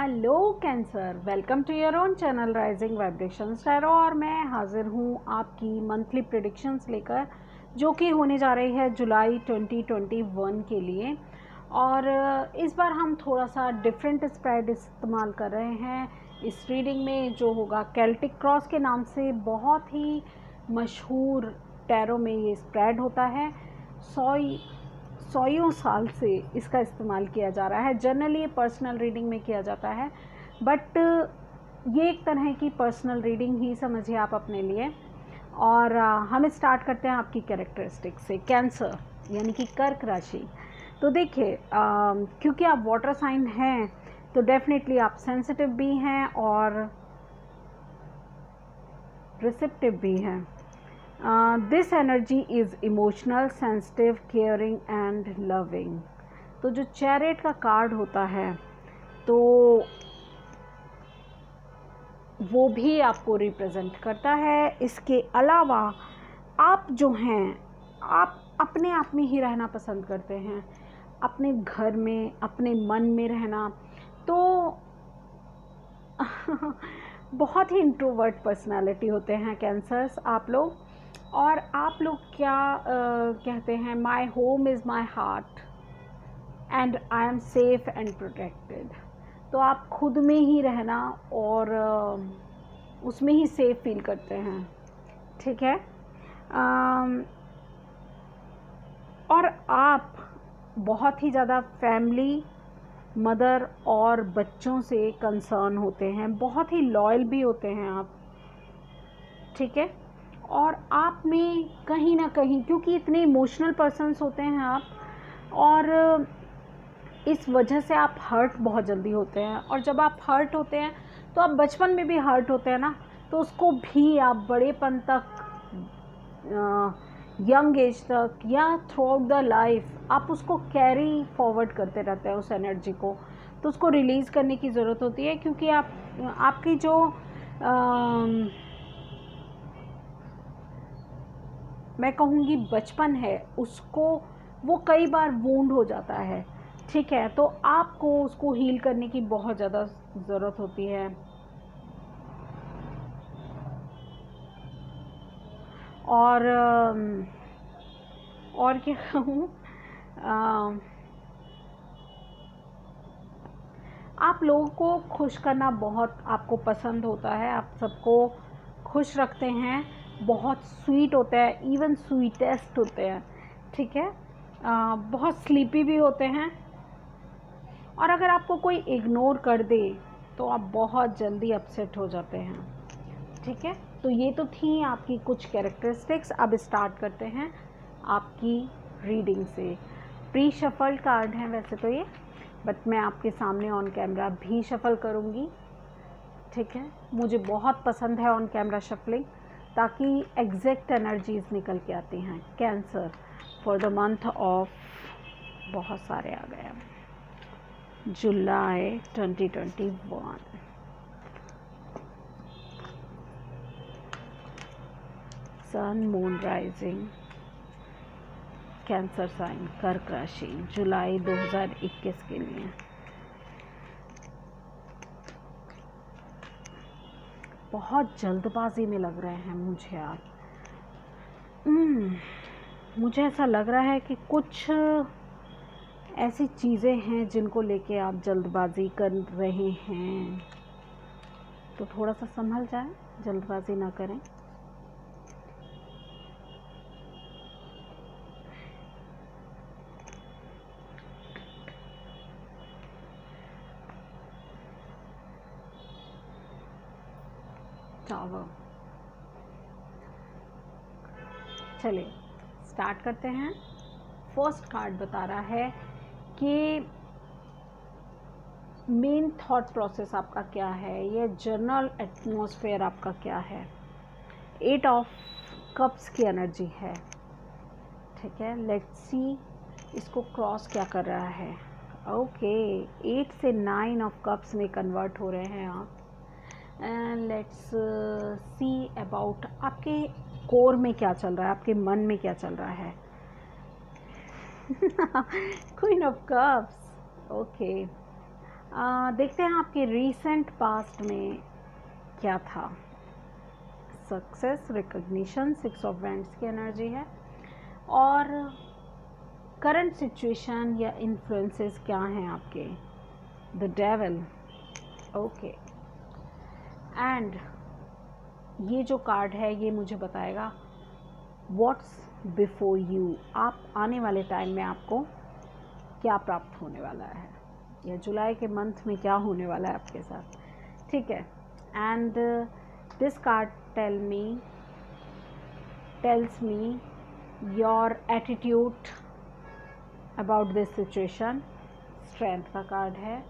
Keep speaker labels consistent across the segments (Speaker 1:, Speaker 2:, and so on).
Speaker 1: Hello cancer, welcome to your own channel rising vibrations tarot. और मैं हाजिर हूँ आपकी मंथली प्रेडिक्शंस लेकर, जो कि होने जा रही है जुलाई 2021 के लिए। और इस बार हम थोड़ा सा डिफरेंट स्प्रेड इस्तेमाल कर रहे हैं इस रीडिंग में, जो होगा केल्टिक क्रॉस के नाम से बहुत ही मशहूर टैरो में ये स्प्रेड होता है। सौयों साल से इसका इस्तेमाल किया जा रहा है। जनरली ये पर्सनल रीडिंग में किया जाता है, बट ये एक तरह की पर्सनल रीडिंग ही समझिए आप अपने लिए। और हम स्टार्ट करते हैं आपकी कैरेक्टरिस्टिक से, कैंसर यानी कि कर्क राशि। तो देखिए, क्योंकि आप वाटर साइन हैं तो डेफिनेटली आप सेंसिटिव भी हैं और रिसेप्टिव भी हैं। This energy is emotional, sensitive, caring and loving. तो जो चैरियट का कार्ड होता है तो वो भी आपको रिप्रेजेंट करता है। इसके अलावा आप जो हैं, आप अपने आप में ही रहना पसंद करते हैं, अपने घर में, अपने मन में रहना। तो बहुत ही इंट्रोवर्ट पर्सनालिटी होते हैं कैंसर्स आप लोग। और आप लोग क्या कहते हैं, my home is my heart and I am safe and protected. तो आप खुद में ही रहना और उसमें ही सेफ फील करते हैं, ठीक है। और आप बहुत ही ज़्यादा फैमिली, मदर और बच्चों से कंसर्न होते हैं, बहुत ही लॉयल भी होते हैं आप, ठीक है। और आप में कहीं ना कहीं, क्योंकि इतने इमोशनल पर्सन्स होते हैं आप, और इस वजह से आप हर्ट बहुत जल्दी होते हैं। और जब आप हर्ट होते हैं तो आप बचपन में भी हर्ट होते हैं ना, तो उसको भी आप बड़ेपन तक, यंग एज तक या थ्रू आउट द लाइफ आप उसको कैरी फॉरवर्ड करते रहते हैं उस एनर्जी को। तो उसको रिलीज़ करने की ज़रूरत होती है, क्योंकि आपकी जो मैं कहूँगी बचपन है, उसको वो कई बार वूंड हो जाता है, ठीक है। तो आपको उसको हील करने की बहुत ज़्यादा ज़रूरत होती है। और क्या कहूँ, आप लोगों को खुश करना बहुत आपको पसंद होता है, आप सबको खुश रखते हैं, बहुत स्वीट होते हैं, इवन स्वीटेस्ट होते हैं, ठीक है। बहुत स्लीपी भी होते हैं। और अगर आपको कोई इग्नोर कर दे तो आप बहुत जल्दी अपसेट हो जाते हैं, ठीक है। तो ये तो थी आपकी कुछ कैरेक्टरिस्टिक्स। अब स्टार्ट करते हैं आपकी रीडिंग से। प्री शफल्ड कार्ड हैं वैसे तो ये, बट मैं आपके सामने ऑन कैमरा भी शफल करूँगी, ठीक है। मुझे बहुत पसंद है ऑन कैमरा शफलिंग, ताकि एग्जैक्ट एनर्जीज निकल के आती हैं। Cancer for the month of, बहुत सारे आ गए, जुलाई 2021। सन, मून, राइजिंग, कैंसर साइन, कर्क राशि, जुलाई 2021 के लिए। बहुत जल्दबाजी में लग रहे हैं मुझे आप। मुझे ऐसा लग रहा है कि कुछ ऐसी चीज़ें हैं जिनको लेके आप जल्दबाजी कर रहे हैं, तो थोड़ा सा संभल जाएं, जल्दबाजी ना करें। चलिए स्टार्ट करते हैं। फर्स्ट कार्ड बता रहा है कि मेन थॉट प्रोसेस आपका क्या है, ये जनरल एटमॉस्फेयर आपका क्या है। 8 ऑफ कप्स की एनर्जी है, ठीक है। लेट्स सी इसको क्रॉस क्या कर रहा है। ओके, 8 से 9 ऑफ कप्स में कन्वर्ट हो रहे हैं आप। एंड लेट्स सी अबाउट आपके कोर में क्या चल रहा है, आपके मन में क्या चल रहा है। Queen of cups, okay. देखते हैं आपके रीसेंट पास्ट में क्या था। सक्सेस, रिकग्निशन, 6 ऑफ वैंड्स की एनर्जी है। और करंट सिचुएशन या इन्फ्लुएंसेस क्या हैं आपके। The devil, okay. एंड ये जो कार्ड है ये मुझे बताएगा व्हाट्स बिफोर यू, आप आने वाले टाइम में आपको क्या प्राप्त होने वाला है, या जुलाई के मंथ में क्या होने वाला है आपके साथ, ठीक है। And this card tells me your attitude about this situation. Strength का कार्ड है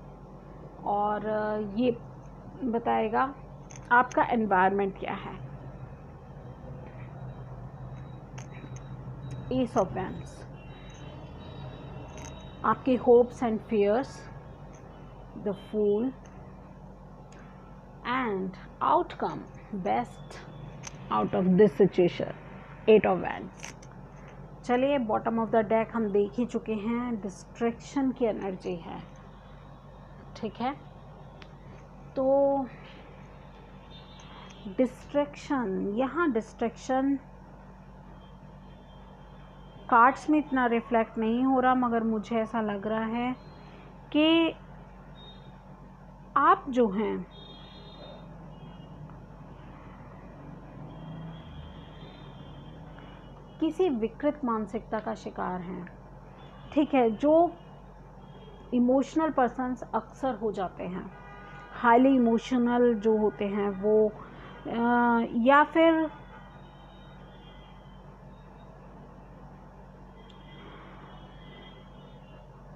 Speaker 1: और ये बताएगा आपका एनवायरनमेंट क्या है। एस ऑफ वैंड्स, आपके hopes and fears. The fool and outcome best out of this situation. 8 of wands. चलिए, बॉटम ऑफ द डेक हम देख ही चुके हैं, डिस्ट्रैक्शन की एनर्जी है, ठीक है। तो डिस्ट्रैक्शन, यहाँ डिस्ट्रैक्शन कार्ड्स में इतना रिफ्लेक्ट नहीं हो रहा, मगर मुझे ऐसा लग रहा है कि आप जो हैं किसी विकृत मानसिकता का शिकार हैं, ठीक है। जो इमोशनल पर्सन्स अक्सर हो जाते हैं, हाईली इमोशनल जो होते हैं वो या फिर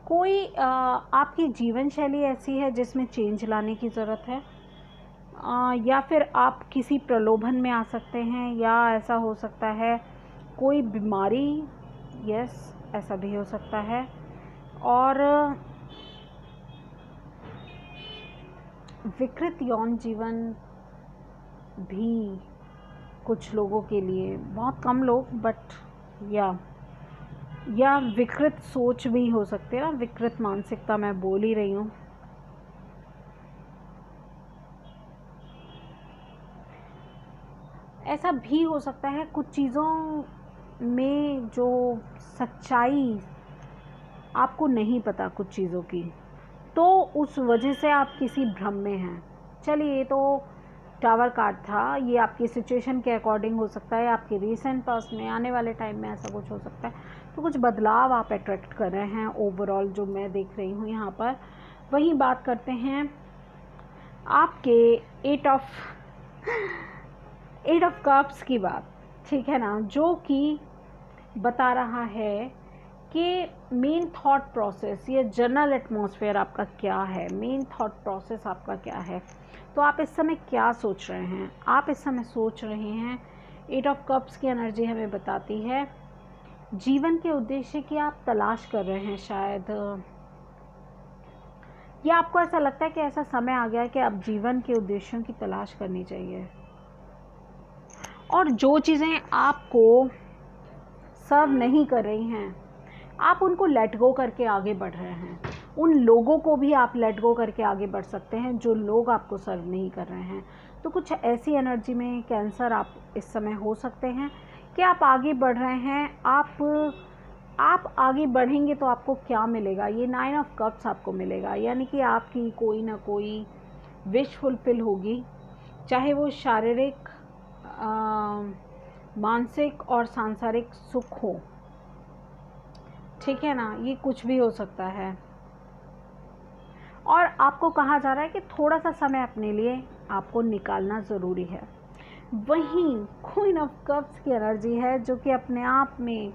Speaker 1: कोई आपकी जीवन शैली ऐसी है जिसमें चेंज लाने की ज़रूरत है, या फिर आप किसी प्रलोभन में आ सकते हैं, या ऐसा हो सकता है कोई बीमारी, यस ऐसा भी हो सकता है। और विकृत यौन जीवन भी कुछ लोगों के लिए, बहुत कम लोग, बट या विकृत सोच भी हो सकती है ना, विकृत मानसिकता मैं बोल ही रही हूँ। ऐसा भी हो सकता है कुछ चीज़ों में जो सच्चाई आपको नहीं पता कुछ चीज़ों की, तो उस वजह से आप किसी भ्रम में हैं। चलिए, ये तो टावर कार्ड था, ये आपकी सिचुएशन के अकॉर्डिंग हो सकता है, आपके रीसेंट पास्ट में, आने वाले टाइम में ऐसा कुछ हो सकता है। तो कुछ बदलाव आप अट्रैक्ट कर रहे हैं ओवरऑल, जो मैं देख रही हूँ यहाँ पर। वहीं बात करते हैं आपके 8 ऑफ कप्स की बात, ठीक है ना, जो कि बता रहा है कि मेन थॉट प्रोसेस या जनरल एटमॉस्फेयर आपका क्या है, मेन थॉट प्रोसेस आपका क्या है। तो आप इस समय क्या सोच रहे हैं, आप इस समय सोच रहे हैं, 8 ऑफ कप्स की एनर्जी हमें बताती है जीवन के उद्देश्य की आप तलाश कर रहे हैं शायद, या आपको ऐसा लगता है कि ऐसा समय आ गया है कि आप जीवन के उद्देश्यों की तलाश करनी चाहिए, और जो चीज़ें आपको सर्व नहीं कर रही हैं आप उनको लेट गो करके आगे बढ़ रहे हैं। उन लोगों को भी आप लेट गो करके आगे बढ़ सकते हैं जो लोग आपको सर्व नहीं कर रहे हैं। तो कुछ ऐसी एनर्जी में कैंसर आप इस समय हो सकते हैं कि आप आगे बढ़ रहे हैं। आप आगे बढ़ेंगे तो आपको क्या मिलेगा, ये 9 ऑफ कप्स आपको मिलेगा, यानी कि आपकी कोई ना कोई विश फुलफिल होगी, चाहे वो शारीरिक, मानसिक और सांसारिक सुख हो, ठीक है ना, ये कुछ भी हो सकता है। और आपको कहा जा रहा है कि थोड़ा सा समय अपने लिए आपको निकालना ज़रूरी है। वहीं क्वीन ऑफ कप्स की एनर्जी है जो कि अपने आप में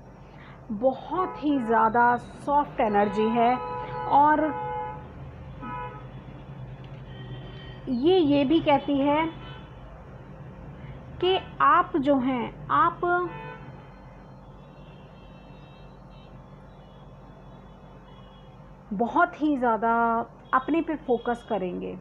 Speaker 1: बहुत ही ज़्यादा सॉफ्ट एनर्जी है, और ये भी कहती है कि आप जो हैं, आप बहुत ही ज़्यादा अपने पे फोकस करेंगे,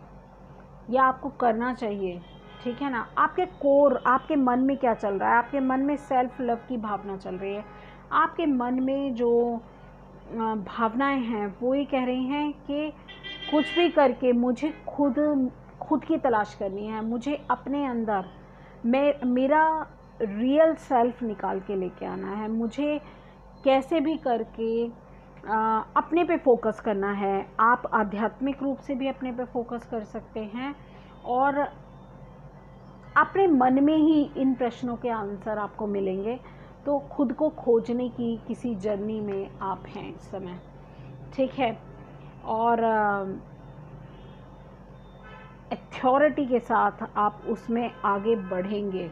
Speaker 1: या आपको करना चाहिए, ठीक है ना। आपके कोर, आपके मन में क्या चल रहा है, आपके मन में सेल्फ लव की भावना चल रही है, आपके मन में जो भावनाएं हैं वो ये कह रही हैं कि कुछ भी करके मुझे खुद की तलाश करनी है। मुझे अपने अंदर मेरा रियल सेल्फ निकाल के लेके आना है। मुझे कैसे भी करके अपने पे फोकस करना है। आप आध्यात्मिक रूप से भी अपने पे फोकस कर सकते हैं और अपने मन में ही इन प्रश्नों के आंसर आपको मिलेंगे। तो खुद को खोजने की किसी जर्नी में आप हैं इस समय, ठीक है। और अथॉरिटी के साथ आप उसमें आगे बढ़ेंगे,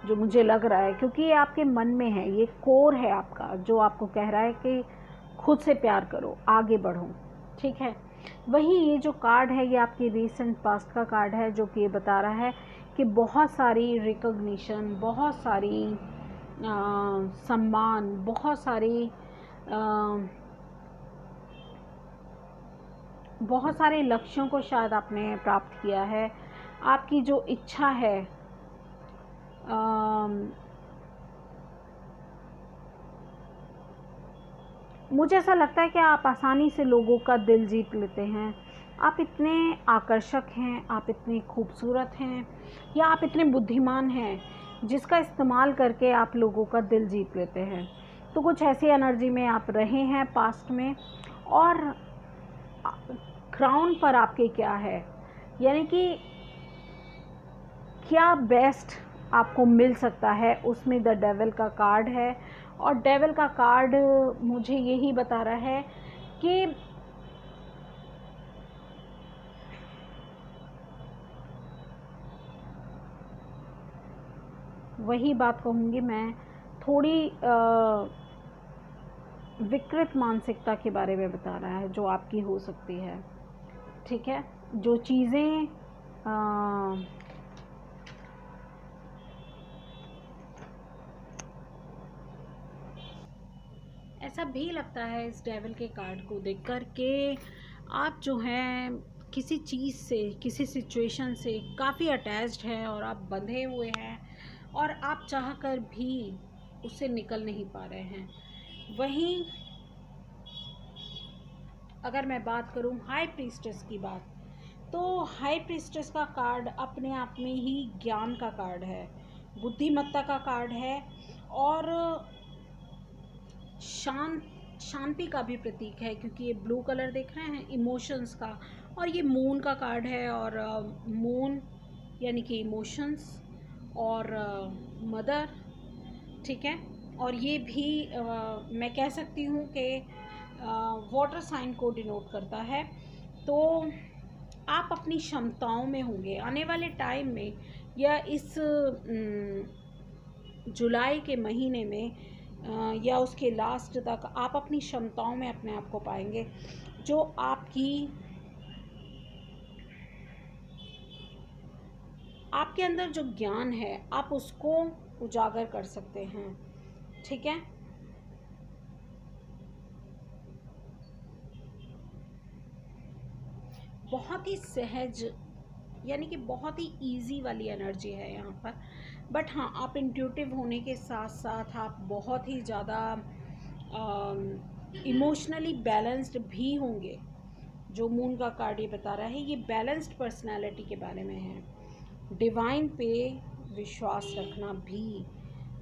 Speaker 1: जो मुझे लग रहा है, क्योंकि ये आपके मन में है, ये कोर है आपका जो आपको कह रहा है कि खुद से प्यार करो, आगे बढ़ो, ठीक है। वही ये जो कार्ड है ये आपकी रीसेंट पास्ट का कार्ड है, जो कि ये बता रहा है कि बहुत सारी रिकॉग्निशन, बहुत सारी सम्मान, बहुत सारे लक्ष्यों को शायद आपने प्राप्त किया है। आपकी जो इच्छा है मुझे ऐसा लगता है कि आप आसानी से लोगों का दिल जीत लेते हैं। आप इतने आकर्षक हैं, आप इतने खूबसूरत हैं, या आप इतने बुद्धिमान हैं जिसका इस्तेमाल करके आप लोगों का दिल जीत लेते हैं। तो कुछ ऐसी एनर्जी में आप रहे हैं पास्ट में। और क्राउन पर आपके क्या है, यानी कि क्या बेस्ट आपको मिल सकता है, उसमें द डेविल का कार्ड है। और डेविल का कार्ड मुझे यही बता रहा है कि वही बात कहूँगी मैं, थोड़ी विकृत मानसिकता के बारे में बता रहा है जो आपकी हो सकती है, ठीक है। जो चीज़ें ऐसा भी लगता है इस डेविल के कार्ड को देखकर कि आप जो हैं किसी चीज़ से, किसी सिचुएशन से काफ़ी अटैच्ड हैं और आप बंधे हुए हैं और आप चाहकर भी उससे निकल नहीं पा रहे हैं। वहीं अगर मैं बात करूं हाई प्रीस्टेस की बात, तो हाई प्रीस्टेस का कार्ड अपने आप में ही ज्ञान का कार्ड है, बुद्धिमत्ता का कार्ड है और शांति का भी प्रतीक है, क्योंकि ये ब्लू कलर देख रहे हैं, इमोशंस का। और ये मून का कार्ड है, और मून यानी कि इमोशंस और मदर, ठीक है। और ये भी मैं कह सकती हूँ कि वाटर साइन को डिनोट करता है। तो आप अपनी क्षमताओं में होंगे आने वाले टाइम में, या इस जुलाई के महीने में या उसके लास्ट तक आप अपनी क्षमताओं में अपने आप को पाएंगे। जो आपके अंदर जो ज्ञान है आप उसको उजागर कर सकते हैं, ठीक है। बहुत ही सहज, यानी कि बहुत ही इजी वाली एनर्जी है यहाँ पर। बट हाँ, आप इंट्यूटिव होने के साथ साथ आप बहुत ही ज़्यादा इमोशनली बैलेंस्ड भी होंगे। जो मून का कार्ड ये बता रहा है, ये बैलेंस्ड पर्सनालिटी के बारे में है। डिवाइन पे विश्वास रखना भी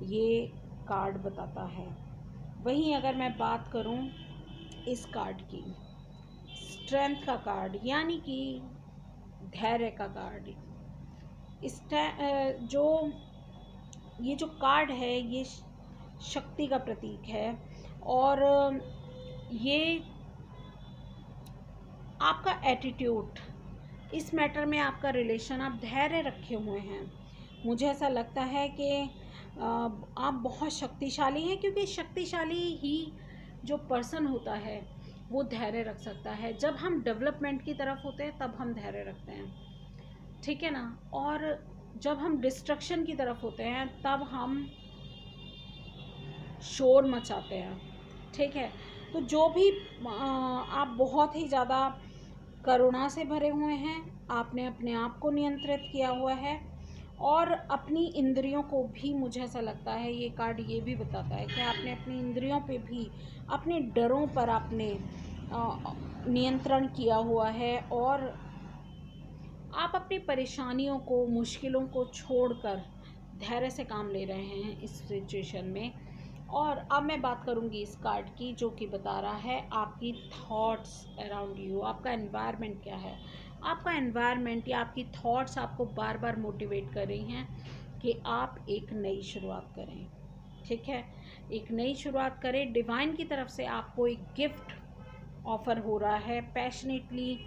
Speaker 1: ये कार्ड बताता है। वहीं अगर मैं बात करूँ इस कार्ड की, स्ट्रेंथ का कार्ड, यानी कि धैर्य का कार्ड, ये जो कार्ड है ये शक्ति का प्रतीक है। और ये आपका एटीट्यूड, इस मैटर में आपका रिलेशन, आप धैर्य रखे हुए हैं। मुझे ऐसा लगता है कि आप बहुत शक्तिशाली हैं, क्योंकि शक्तिशाली ही जो पर्सन होता है वो धैर्य रख सकता है। जब हम डेवलपमेंट की तरफ होते हैं तब हम धैर्य रखते हैं, ठीक है ना। और जब हम डिस्ट्रक्शन की तरफ होते हैं तब हम शोर मचाते हैं, ठीक है। तो जो भी आप बहुत ही ज़्यादा करुणा से भरे हुए हैं, आपने अपने आप को नियंत्रित किया हुआ है और अपनी इंद्रियों को भी, मुझे ऐसा लगता है ये कार्ड ये भी बताता है कि आपने अपनी इंद्रियों पे भी, अपने डरों पर आपने नियंत्रण किया हुआ है और आप अपनी परेशानियों को, मुश्किलों को छोड़कर धैर्य से काम ले रहे हैं इस सिचुएशन में। और अब मैं बात करूंगी इस कार्ड की, जो कि बता रहा है आपकी थॉट्स अराउंड यू, आपका एनवायरनमेंट क्या है। आपका एनवायरनमेंट या आपकी थॉट्स आपको बार बार मोटिवेट कर रही हैं कि आप एक नई शुरुआत करें। ठीक है, एक नई शुरुआत करें। डिवाइन की तरफ से आपको एक गिफ्ट ऑफ़र हो रहा है पैशनेटली।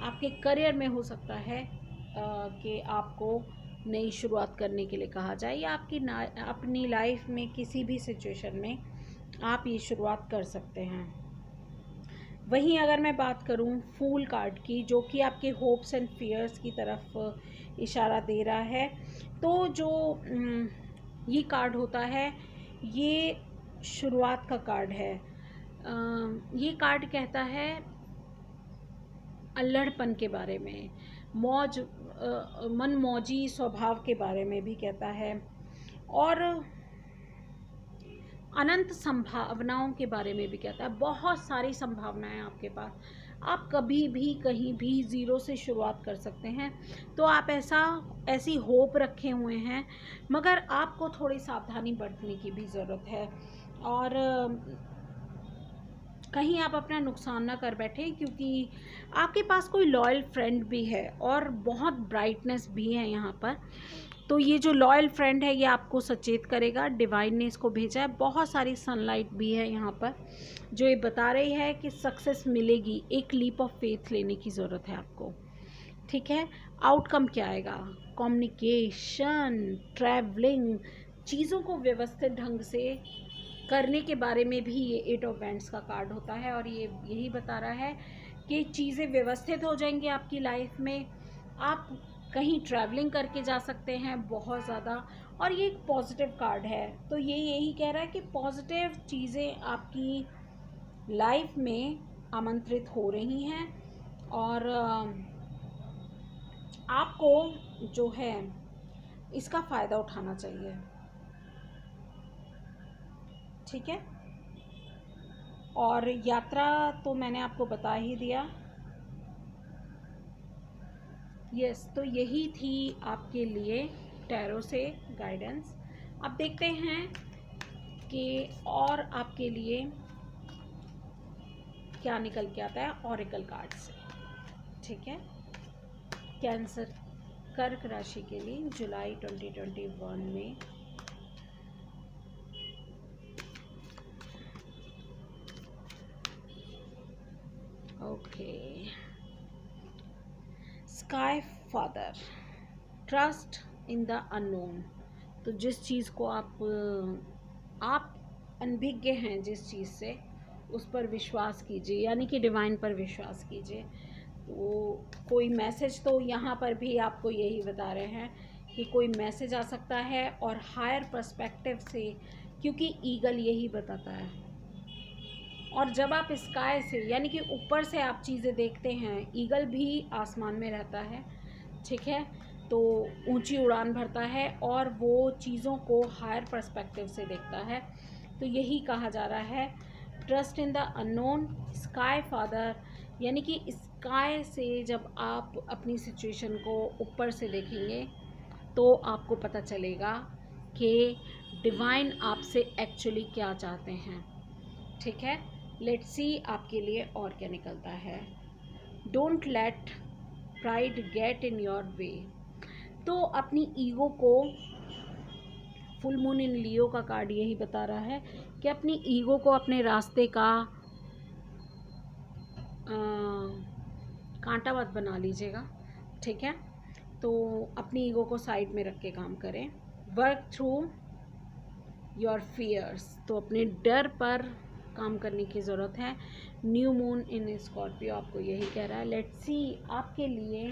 Speaker 1: आपके करियर में हो सकता है कि आपको नई शुरुआत करने के लिए कहा जाए, या आपकी अपनी लाइफ में किसी भी सिचुएशन में आप ये शुरुआत कर सकते हैं। वहीं अगर मैं बात करूं फूल कार्ड की, जो कि आपके होप्स एंड फियर्स की तरफ इशारा दे रहा है, तो जो ये कार्ड होता है, ये शुरुआत का कार्ड है। ये कार्ड कहता है अल्हड़पन के बारे में, मनमौजी स्वभाव के बारे में भी कहता है, और अनंत संभावनाओं के बारे में भी कहता है। बहुत सारी संभावनाएं आपके पास, आप कभी भी कहीं भी ज़ीरो से शुरुआत कर सकते हैं। तो आप ऐसी होप रखे हुए हैं, मगर आपको थोड़ी सावधानी बरतने की भी ज़रूरत है, और कहीं आप अपना नुकसान ना कर बैठे, क्योंकि आपके पास कोई लॉयल फ्रेंड भी है और बहुत ब्राइटनेस भी है यहाँ पर। तो ये जो लॉयल फ्रेंड है ये आपको सचेत करेगा, डिवाइन ने इसको भेजा है। बहुत सारी सनलाइट भी है यहाँ पर, जो ये बता रही है कि सक्सेस मिलेगी। एक लीप ऑफ फेथ लेने की ज़रूरत है आपको। ठीक है, आउटकम क्या आएगा? कम्युनिकेशन, ट्रैवलिंग, चीज़ों को व्यवस्थित ढंग से करने के बारे में भी ये 8 ऑफ वैंड्स का कार्ड होता है, और ये यही बता रहा है कि चीज़ें व्यवस्थित हो जाएंगी आपकी लाइफ में। आप कहीं ट्रैवलिंग करके जा सकते हैं बहुत ज़्यादा, और ये एक पॉजिटिव कार्ड है। तो ये यही कह रहा है कि पॉजिटिव चीज़ें आपकी लाइफ में आमंत्रित हो रही हैं, और आपको जो है इसका फ़ायदा उठाना चाहिए। ठीक है, और यात्रा तो मैंने आपको बता ही दिया। यस, तो यही थी आपके लिए टैरो से गाइडेंस। अब देखते हैं कि और आपके लिए क्या निकल के आता है ऑरेकल कार्ड से। ठीक है, कैंसर कर्क राशि के लिए जुलाई 2021 में okay. Sky father, trust in the unknown. तो जिस चीज़ को आप अनभिज्ञ हैं, जिस चीज़ से, उस पर विश्वास कीजिए, यानी कि डिवाइन पर विश्वास कीजिए। तो कोई मैसेज, तो यहाँ पर भी आपको यही बता रहे हैं कि कोई मैसेज आ सकता है, और हायर पर्सपेक्टिव से, क्योंकि ईगल यही बताता है। और जब आप स्काई से, यानी कि ऊपर से आप चीज़ें देखते हैं, ईगल भी आसमान में रहता है। ठीक है, तो ऊंची उड़ान भरता है और वो चीज़ों को हायर पर्सपेक्टिव से देखता है। तो यही कहा जा रहा है, trust in the unknown, sky father, यानी कि स्काई से जब आप अपनी सिचुएशन को ऊपर से देखेंगे तो आपको पता चलेगा कि डिवाइन आपसे एक्चुअली क्या चाहते हैं। ठीक है, लेट्स सी आपके लिए और क्या निकलता है। Don't let pride get in your way. तो अपनी ईगो को, फुल मून इन लियो का कार्ड यही बता रहा है कि अपनी ईगो को अपने रास्ते का कांटा मत बना लीजिएगा। ठीक है, तो अपनी ईगो को साइड में रख के काम करें। वर्क थ्रू योर फियर्स, तो अपने डर पर काम करने की ज़रूरत है। न्यू मून इन स्कॉर्पियो आपको यही कह रहा है। लेट्स सी आपके लिए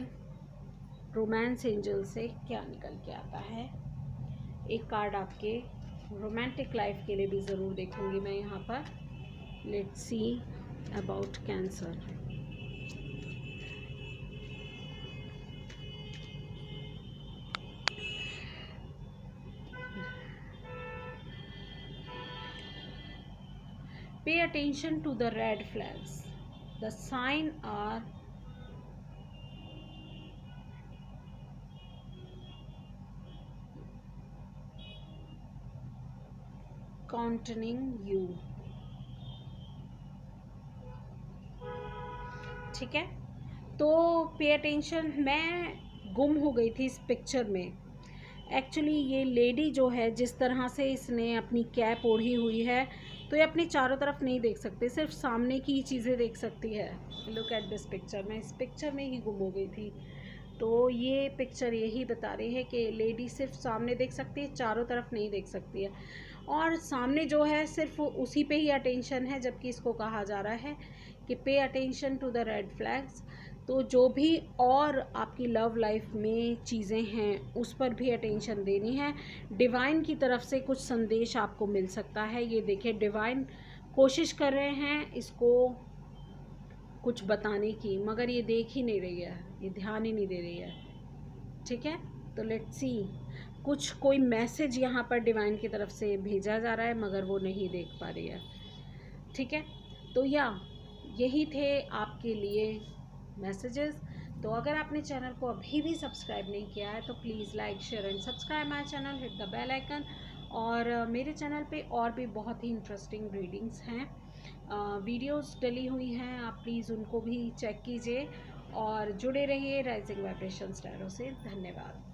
Speaker 1: रोमांस एंजल से क्या निकल के आता है। एक कार्ड आपके रोमांटिक लाइफ के लिए भी ज़रूर देखूंगी मैं यहाँ पर। Let's see about cancer. Pay attention to the red flags. The sign are counting you. ठीक है, तो पे अटेंशन। मैं गुम हो गई थी इस पिक्चर में। एक्चुअली ये लेडी जो है, जिस तरह से इसने अपनी कैप ओढ़ी हुई है, तो ये अपनी चारों तरफ नहीं देख सकते, सिर्फ सामने की चीज़ें देख सकती है। Look at this picture. मैं इस पिक्चर में ही गुम हो गई थी। तो ये पिक्चर यही बता रही है कि लेडी सिर्फ सामने देख सकती है, चारों तरफ नहीं देख सकती है। और सामने जो है सिर्फ उसी पे ही अटेंशन है, जबकि इसको कहा जा रहा है कि pay attention to the red flags. तो जो भी और आपकी लव लाइफ में चीज़ें हैं उस पर भी अटेंशन देनी है। डिवाइन की तरफ से कुछ संदेश आपको मिल सकता है। ये देखिए, डिवाइन कोशिश कर रहे हैं इसको कुछ बताने की, मगर ये देख ही नहीं रही है, ये ध्यान ही नहीं दे रही है। ठीक है, तो लेट्स सी, कुछ कोई मैसेज यहाँ पर डिवाइन की तरफ से भेजा जा रहा है, मगर वो नहीं देख पा रही है। ठीक है, तो यही थे आपके लिए मैसेजेस। तो अगर आपने चैनल को अभी भी सब्सक्राइब नहीं किया है तो please like, share and subscribe my channel, hit the bell icon. और मेरे चैनल पे और भी बहुत ही इंटरेस्टिंग रीडिंग्स हैं, वीडियोस डली हुई हैं, आप प्लीज़ उनको भी चेक कीजिए और जुड़े रहिए राइजिंग वाइब्रेशंस टैरो से। धन्यवाद।